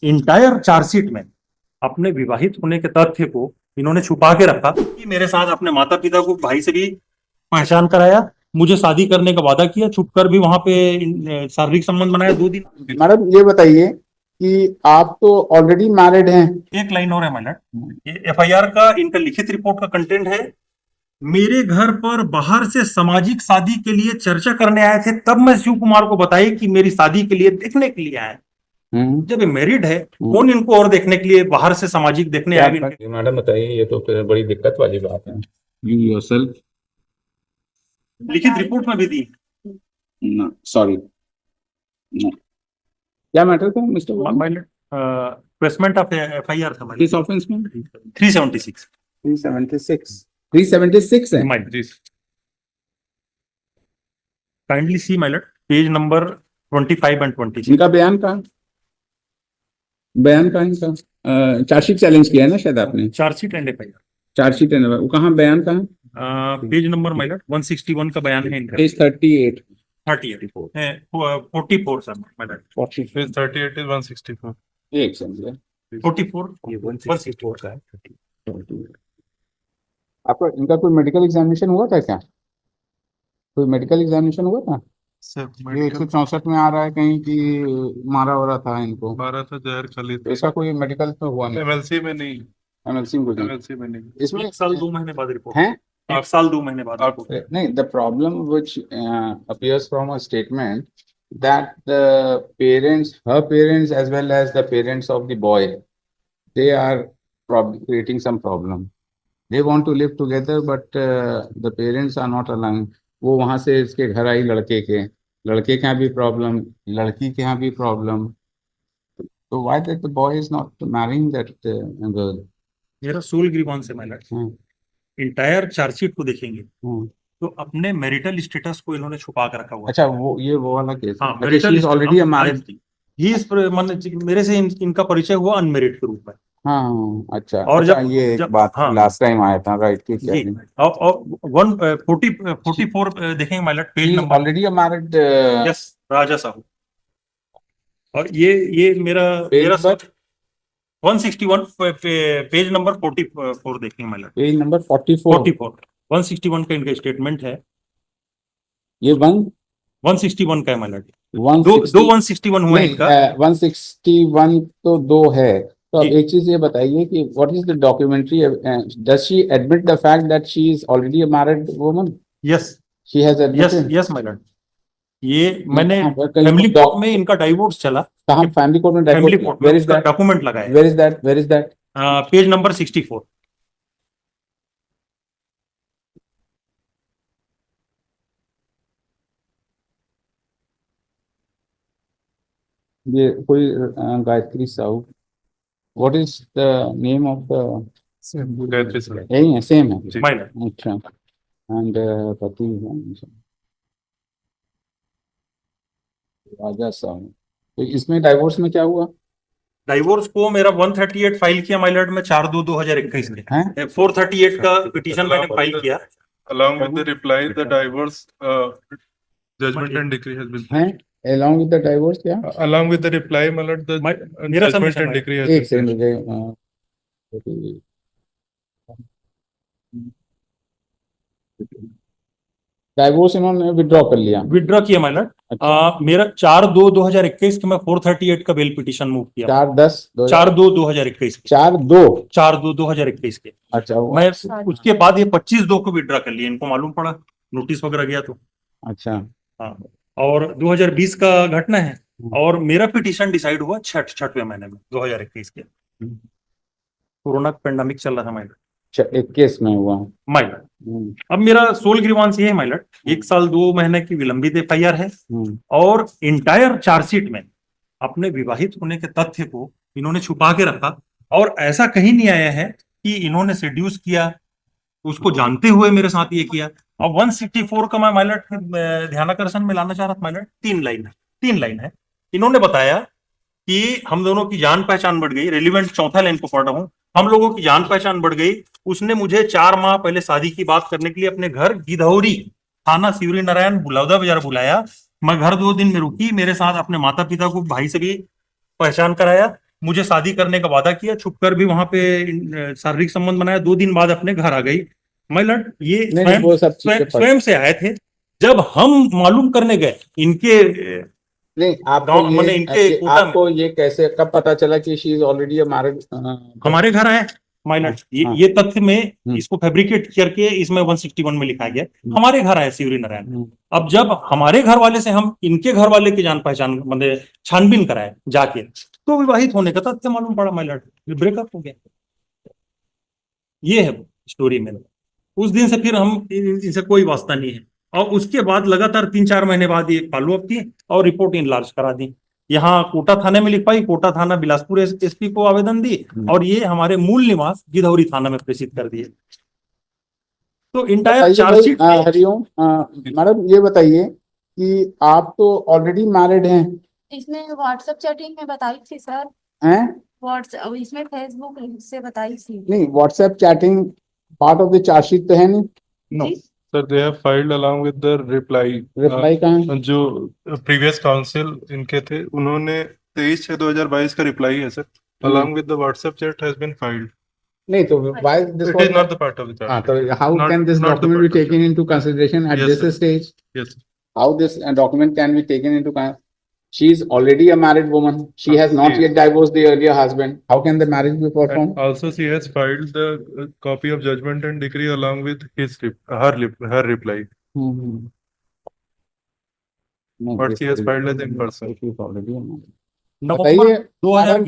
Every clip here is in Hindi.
इंटायर चार्जशीट में अपने विवाहित होने के तथ्य को इन्होंने छुपा के रखा कि मेरे साथ अपने माता पिता को भाई से भी पहचान कराया, मुझे शादी करने का वादा किया, छुपकर भी वहां पे शारीरिक संबंध बनाया 2 दिन। मैडम ये बताइए कि आप तो ऑलरेडी मैरिड हैं। एक लाइन और है मैडम, एफआईआर का इनका लिखित रिपोर्ट का कंटेंट है, मेरे घर पर बाहर से सामाजिक शादी के लिए चर्चा करने आए थे, तब मैं शिव कुमार को बताई कि मेरी शादी के लिए देखने के लिए आए। जब मैरिड है कौन इनको और देखने के लिए बाहर से सामाजिक देखने आए? मैडम बताइए, ये तो फिर बड़ी दिक्कत वाली बात है। यू योरसेल्फ लिखित रिपोर्ट में भी दी। सॉरी क्या मैटर था मिस्टर? प्लेसमेंट ऑफ एफआईआर था किस ऑफेंस में? 376 376 है। Kindly see my lord page number 25 and 26। इनका बयान कहाँ इनका? चार्जशीट चैलेंज किया है ना शायद आपने? Chargesheet and FIR, chargesheet and वो कहाँ, बयान कहाँ? पेज नंबर माय लॉर्ड 161 का बयान है इनका। पेज 38 है 44 sir my Lord. 40 page 38 is 164। एक सेकंड 44 ये 164 का है। आपका इनका कोई मेडिकल एग्जामिनेशन हुआ था क्या? कोई मेडिकल एग्जामिनेशन हुआ था? ये 164 में आ रहा है कहीं कि मारा हो रहा था इनको। मारा था, जहर खली तो इसका कोई मेडिकल तो हुआ नहीं? एमएलसी में नहीं। एमएलसी में कुछ नहीं। एमएलसी में नहीं। इसमें 1 साल 2 महीने बाद रिपोर्ट है। 1 साल 2 महीने बाद रिपोर्ट। नहीं, the problem which appears from a statement that the her parents as well as the parents of the boy, they are creating some problem. They want to live together but the parents are not allowing. वो वहां से इसके घर आई लड़के के यहाँ भी प्रॉब्लम, लड़की के यहाँ भी प्रॉब्लम। तो why that the boy is not marrying that girl? मेरा सोल ग्रीवांस है माय लॉर्ड, इंटायर चार्जशीट को देखेंगे तो अपने मैरिटल स्टेटस को इन्होंने छुपा कर रखा हुआ। अच्छा, वो वाला केस। हाँ, मैरिटल ऑलरेडी मैरिड। ही इस मेरे से इनका परिचय हुआ अनमेरिड के रूप में। हाँ अच्छा। और अच्छा, जब ये एक बात लास्ट टाइम आया था, राइट? ठीक है। और 144 देखेंगे my lord page number. Already married. Yes, Raja Sahu. और ये मेरा 161 पेज नंबर 44 देखेंगे माय लॉर्ड। पेज नंबर 44 161 का इनका स्टेटमेंट है। ये 161 का है माय लॉर्ड। 160 दो 161 हुआ है इनका। 161 तो 2 है। तो अब एक चीज ये बताइए कि what is the documentary, does she admit the fact that she is already a married woman? Yes, she has admitted. Yes my lord. ये मैंने फैमिली कोर्ट में इनका डाइवोर्स चला। कहाँ फैमिली कोर्ट में? फैमिली कोर्ट में इसका डॉक्यूमेंट लगा है। Where is that? Page number 64। ये कोई Gayatri Sahu, what is the name of the? Gayatri Sahu. यही है, सेम है। My Lord. अच्छा। एंड पति राजा साहू। तो इसमें डाइवोर्स में क्या हुआ? डाइवोर्स को मेरा 138 फाइल किया माय लॉर्ड में 4/2/2021 में। 438 का पिटीशन मैंने फाइल किया। Along with the reply, the divorce judgment and decree has been. हैं along with the divorce क्या? Along with the reply, my lord, the मेरा judgment submission and है। decree has एक been. सेकंड डाइवोर्स इन्होंने विड्रॉ कर लिया। विड्रॉ किया माय लॉर्ड। मेरा 4/2/2021 के मैं 438 का बेल पिटीशन मूव किया। 4/2/2021 4/2/2021 के। अच्छा। मैं उसके बाद ये 25/2 को विड्रॉ कर लिया, इनको मालूम पड़ा, नोटिस वगैरह गया तो। अच्छा। हाँ, और 2020 का घटना है। और मेरा पिटीशन डिसाइड हुआ 6वें महीने में 2021 के। कोरोना पेंडेमिक चल रहा था माय लॉर्ड। 21 में हुआ माय लॉर्ड। अब मेरा सोल ग्रीवांस ये है माय लॉर्ड, 1 साल 2 महीने की विलंबित एफआईआर है और इंटायर चार्जशीट में अपने विवाहित होने के तथ्य को इन्होंने छुपा के रखा। और ऐसा कहीं नहीं आया है कि इन्होंने सेड्यूस किया, उसको जानते हुए मेरे साथ ये किया। अब 164 का मैं माय लॉर्ड ध्यानाकर्षण में लाना चाह रहा था माय लॉर्ड। 3 लाइन है। इन्होंने बताया कि हम दोनों की जान पहचान बढ़ गई। रेलिवेंट 4था लाइन को पढ़ रहा हूं। हम लोगों की जान पहचान बढ़ गई। उसने मुझे 4 माह पहले शादी की बात करने के लिए अपने घर गिधौरी थाना शिवरी नारायण बुलौदा बाजार बुलाया। मैं घर 2 दिन में रुकी, मेरे साथ अपने माता पिता को भाई से भी पहचान कराया। मुझे शादी करने का वादा किया, छुपकर भी वहां पे शारीरिक संबंध बनाया, 2 दिन बाद अपने घर आ गई। माय लॉर्ड, ये नहीं, वो सब चीजें स्वयं से आए थे। जब हम मालूम करने गए इनके नहीं, आपको गांव, मैंने इनके कोटा में, आपको ये कैसे कब पता चला कि शी इज ऑलरेडी मैरिड? हमारे घर आए माय लॉर्ड। हाँ। ये तथ्य में इसको फैब्रिकेट करके इसमें 161 में लिखा गया, हमारे घर आए शिवरी नारायण। अब जब हमारे घर वाले से हम इनके घर वाले की जान पहचान मतलब छानबीन कराए जाके, तो विवाहित होने का तथ्य मालूम पड़ा माय लॉर्ड, ब्रेकअप हो गया। ये है स्टोरी में। उस दिन से फिर हम इनसे कोई वास्ता नहीं है। और उसके बाद लगातार 3-4 महीने बाद ये फॉलोअप किए और रिपोर्ट इनलार्ज करा दी। यहाँ कोटा थाने में लिखवाई, कोटा थाना बिलासपुर एसपी को आवेदन दी, और ये हमारे मूल निवास गिधौरी थाना में प्रेषित कर दिए। तो इंटायर चार्जशीट। हरिओम मैडम, ये बताइए कि आप तो ऑलरेडी मैरिड हैं? इसमें व्हाट्सएप चैटिंग में बताई थी सर, हैं? व्हाट्सएप इसमें फेसबुक से बताई थी। नहीं, WhatsApp chatting part of the chargesheet तो है नहीं? नो जी? Sir, they have filed along with the reply. Reply कहाँ है? जो प्रीवियस काउंसिल इनके थे, उन्होंने 23/6/2022 का रिप्लाई है sir, along with the WhatsApp chat has been filed. नहीं तो why this It is not the part of the हाँ, charge. तो how Not- can this not the document be part of taken into consideration at Yes, this sir. stage? Yes. sir. How this document can be taken into she is already a married woman. She has not Yes. yet divorced the earlier husband. How can the marriage be performed? And also she has filed the copy of judgment and decree along with her reply. No, But this she has is- filed as in person. she is already a married. बताइए, नवंबर madam,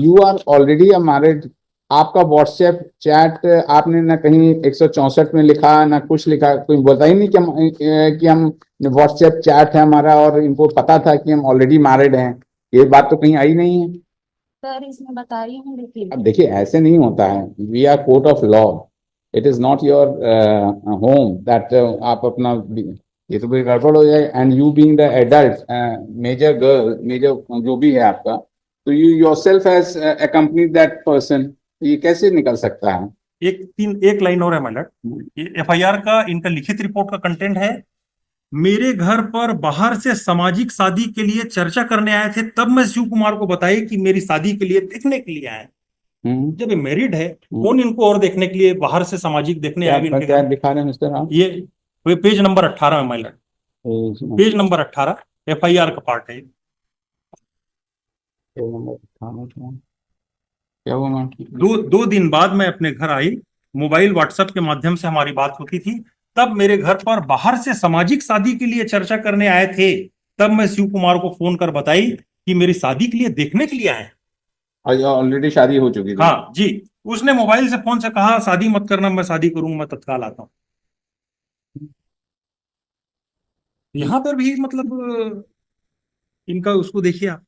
you are already a married. आपका व्हाट्सएप चैट आपने ना कहीं 164 में लिखा ना कुछ लिखा, कोई बता ही नहीं कि हम व्हाट्सएप चैट है हमारा और इनको पता था कि हम ऑलरेडी मैरिड हैं। ये बात तो कहीं आई नहीं है। सर इसमें बताई हूँ लेकिन अब देखिए, ऐसे नहीं होता है। We are court of law, it is not your home that आप अपना ये तो कोई गड़बड़ हो जाए। And you being the adult major girl, major जो भी है आपका, तो you yourself has accompanied that person, ये कैसे निकल सकता है? एक लाइन और है माय लॉर्ड। ये एफआईआर का इनका लिखित रिपोर्ट का कंटेंट है, मेरे घर पर बाहर से सामाजिक शादी के लिए चर्चा करने आए थे, तब मैं शिव कुमार को बताई कि मेरी शादी के लिए देखने के लिए आए। जब ये मैरिड है, कौन इनको और देखने के लिए बाहर से सामाजिक देखने आए इनके क्या घर? दिखा रहे हैं मिस्टर आप? ये पेज नंबर 18 में my lord, page number 18 FIR का पार्ट है। क्या हुआ मैम? 2 दिन बाद मैं अपने घर आई, मोबाइल व्हाट्सएप के माध्यम से हमारी बात होती थी। तब मेरे घर पर बाहर से सामाजिक शादी के लिए चर्चा करने आए थे, तब मैं शिव कुमार को फोन कर बताई कि मेरी शादी के लिए देखने के लिए आए। ऑलरेडी शादी हो चुकी थी? हाँ जी, उसने मोबाइल से फोन से कहा शादी मत करना, मैं शादी करूंगा, मैं तत्काल आता हूँ। यहां पर भी मतलब इनका उसको देखिए आप,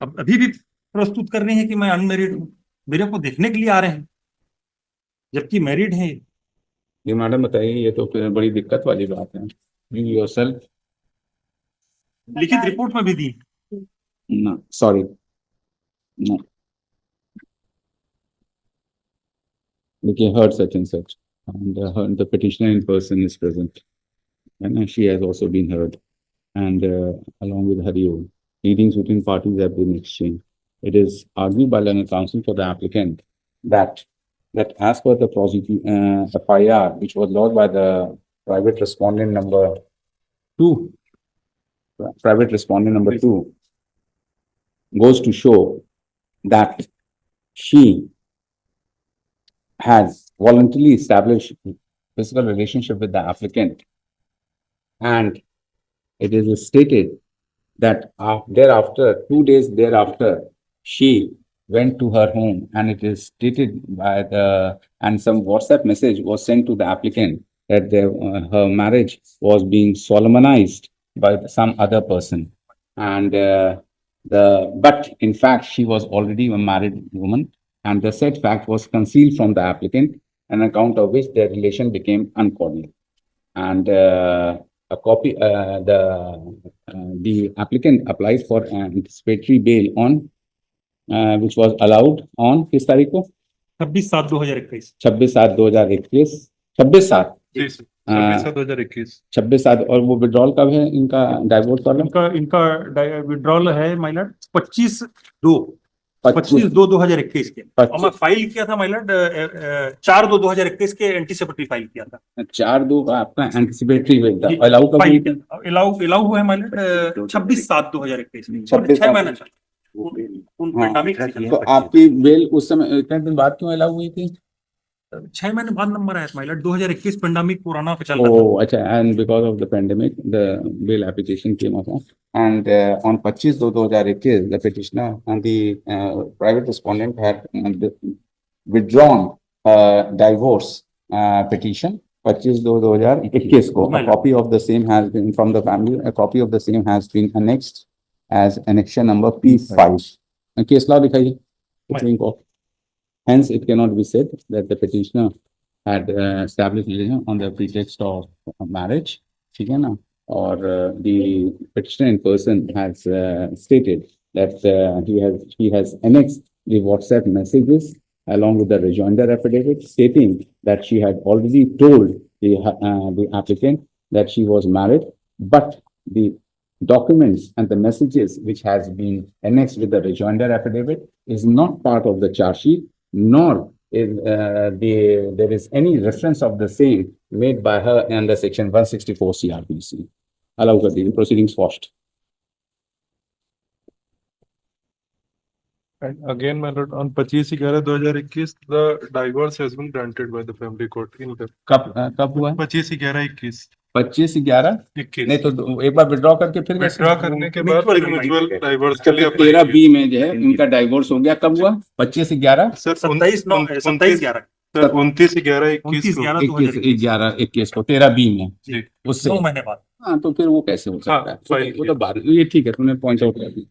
अब अभी भी प्रस्तुत कर रहे हैं कि मैं अनमेरिड हूं, मेरे को देखने के लिए आ रहे हैं, जबकि मैरिड है। ये मैडम बताइए, ये तो फिर बड़ी दिक्कत वाली बात है। यू योरसेल्फ, लिखित रिपोर्ट में भी दी। no, sorry, no. देखिए, heard such and such, and the petitioner in person is present, and she has also been heard, and along with Hariom, pleadings between parties have been exchanged. It is argued by legal counsel for the applicant that as per the FIR, which was lodged by the private respondent number 2, goes to show that she has voluntarily established physical relationship with the applicant, and it is stated that thereafter, 2 days thereafter, she went to her home, and it is stated and some WhatsApp message was sent to the applicant that her marriage was being solemnized by some other person, and but in fact she was already a married woman, and the said fact was concealed from the applicant, on account of which their relation became uncordial. And a copy, the applicant applied for anticipatory bail on, which was allowed on किस तारीख को? 26/7/2021। 26/7/2021, 26/7 जी सर, हाँ। 26/7/2021। 26/7 और वो विड्रॉल कब है इनका डाइवोर्स वाला? इनका इनका विड्रॉल है माइलट 25/2 25 25/2/2021 के। और मैं फाइल किया था माइलट 4/2/2021 के एंटीसिपेटरी फाइल किया था। 4/2 का आपका एंटिसिपेटरी बिल था। जी, अलाउ कब फाइल हुई किया थी? था। इलाउ हुआ है माइलट 26/7/2021 में। 26/7 6 महीना चला उन हाँ। पेंडेमिक तो आपकी बेल उस समय इतने दिन बाद क्यों अलाउ हुई थी? 6 महीने बाद नंबर आया था माइलट 2021 पेंडेमिक कोरोना पे चल रहा था। Oh, अच्छा, and because of the pandemic, the bail application came up. And on 25/2/2021, the petitioner and the private respondent had withdrawn divorce petition. 25/2/2021 को. A copy of the same has been from the family. A copy of the same has been annexed as annexure number P5. Case law दिखाइए Supreme Court. Hence, it cannot be said that the petitioner had established religion on the pretext of marriage, ठीक है ना? Or the petitioner in person has stated that he has annexed the WhatsApp messages along with the rejoinder affidavit, stating that she had already told the applicant that she was married, but the documents and the messages which has been annexed with the rejoinder affidavit is not part of the charge sheet, nor is there is any reference of the same made by her under section 164 CRPC. Allow कर दीजिए, proceedings first. And again, my lord, on 25/11/2021, the divorce has been granted by the family court. कब हुआ? 25/11/21। 25/11 नहीं तो एक बार विड्रॉ करके फिर विथड्रॉ करने के बाद फिर म्यूचुअल डाइवोर्स के लिए apply 13B में जो है इनका डाइवोर्स हो गया। कब हुआ? 25/11 सर 27/11 सर 29/11/21 को। 29/11/21 को 13B में जी उससे 9 महीने बाद। हाँ, तो फिर वो कैसे हो सकता हाँ, है? फाइल वो तो बात ये ठीक है, तुमने पॉइंट आउट कर दी।